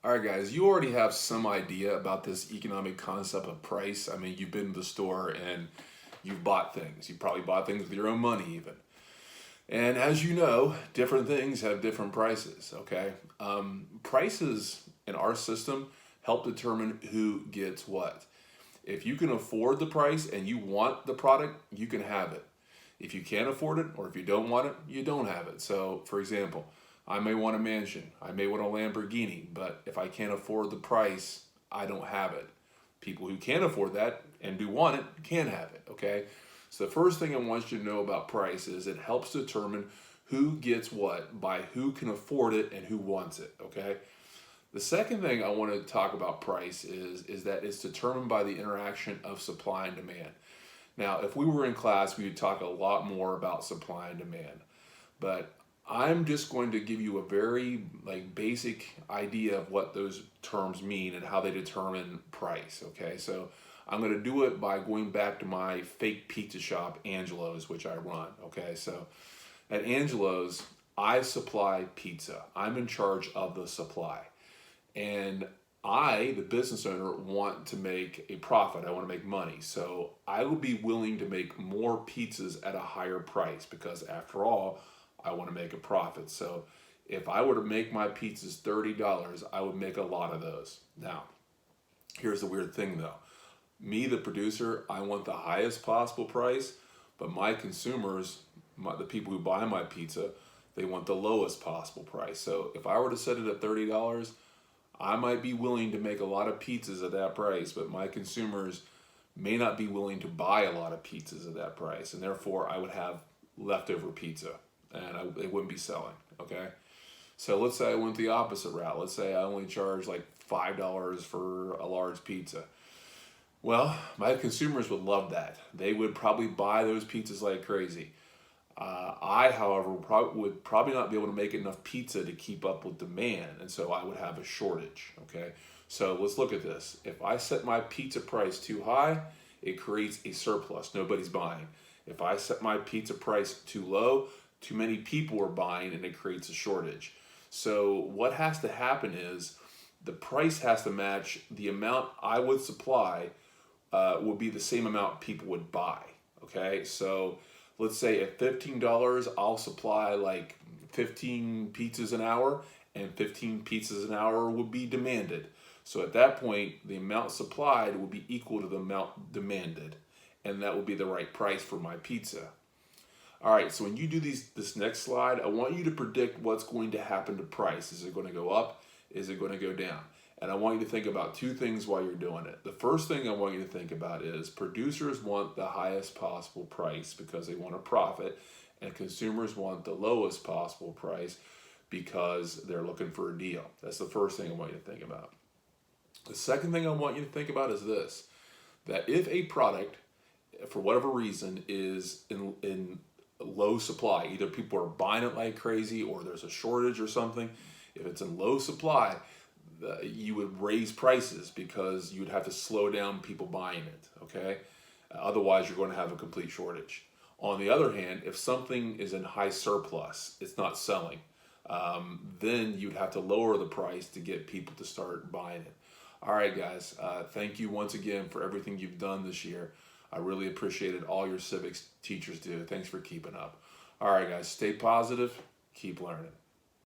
All right, guys, you already have some idea about this economic concept of price. I mean, you've been to the store and you've bought things. You probably bought things with your own money, even. And as you know, different things have different prices, okay? Prices in our system help determine who gets what. If you can afford the price and you want the product, you can have it. If you can't afford it or if you don't want it, you don't have it. So, for example, I may want a mansion, I may want a Lamborghini, but if I can't afford the price, I don't have it. People who can afford that and do want it can have it, okay? So the first thing I want you to know about price is it helps determine who gets what by who can afford it and who wants it, okay? The second thing I want to talk about price is that it's determined by the interaction of supply and demand. Now, if we were in class, we would talk a lot more about supply and demand. But I'm just going to give you a very basic idea of what those terms mean and how they determine price, okay? So I'm going to do it by going back to my fake pizza shop, Angelo's, which I run, okay? So at Angelo's, I supply pizza. I'm in charge of the supply. And I, the business owner, want to make a profit. I want to make money. So I would be willing to make more pizzas at a higher price because after all, I want to make a profit. So if I were to make my pizzas $30, I would make a lot of those. Now, here's the weird thing though. Me, the producer, I want the highest possible price, but my consumers, the people who buy my pizza, they want the lowest possible price. So if I were to set it at $30, I might be willing to make a lot of pizzas at that price, but my consumers may not be willing to buy a lot of pizzas at that price, and therefore I would have leftover pizza, and it wouldn't be selling, okay? So let's say I went the opposite route. Let's say I only charge like $5 for a large pizza. Well, my consumers would love that. They would probably buy those pizzas like crazy. I, however, would probably not be able to make enough pizza to keep up with demand, and so I would have a shortage, okay? So let's look at this. If I set my pizza price too high, it creates a surplus. Nobody's buying. If I set my pizza price too low, too many people are buying, and it creates a shortage. So what has to happen is the price has to match the amount I would supply would be the same amount people would buy, okay? So let's say at $15, I'll supply like 15 pizzas an hour, and 15 pizzas an hour would be demanded. So at that point, the amount supplied will be equal to the amount demanded, and that will be the right price for my pizza. All right, so when you do this next slide, I want you to predict what's going to happen to price. Is it going to go up? Is it going to go down? And I want you to think about two things while you're doing it. The first thing I want you to think about is producers want the highest possible price because they want a profit, and consumers want the lowest possible price because they're looking for a deal. That's the first thing I want you to think about. The second thing I want you to think about is this, that if a product, for whatever reason, is in low supply, either people are buying it like crazy or there's a shortage or something, if it's in low supply, you would raise prices because you would have to slow down people buying it, okay? Otherwise, you're going to have a complete shortage. On the other hand, if something is in high surplus, it's not selling, then you'd have to lower the price to get people to start buying it. All right, guys, thank you once again for everything you've done this year. I really appreciated all your civics teachers do. Thanks for keeping up. All right, guys, stay positive, keep learning.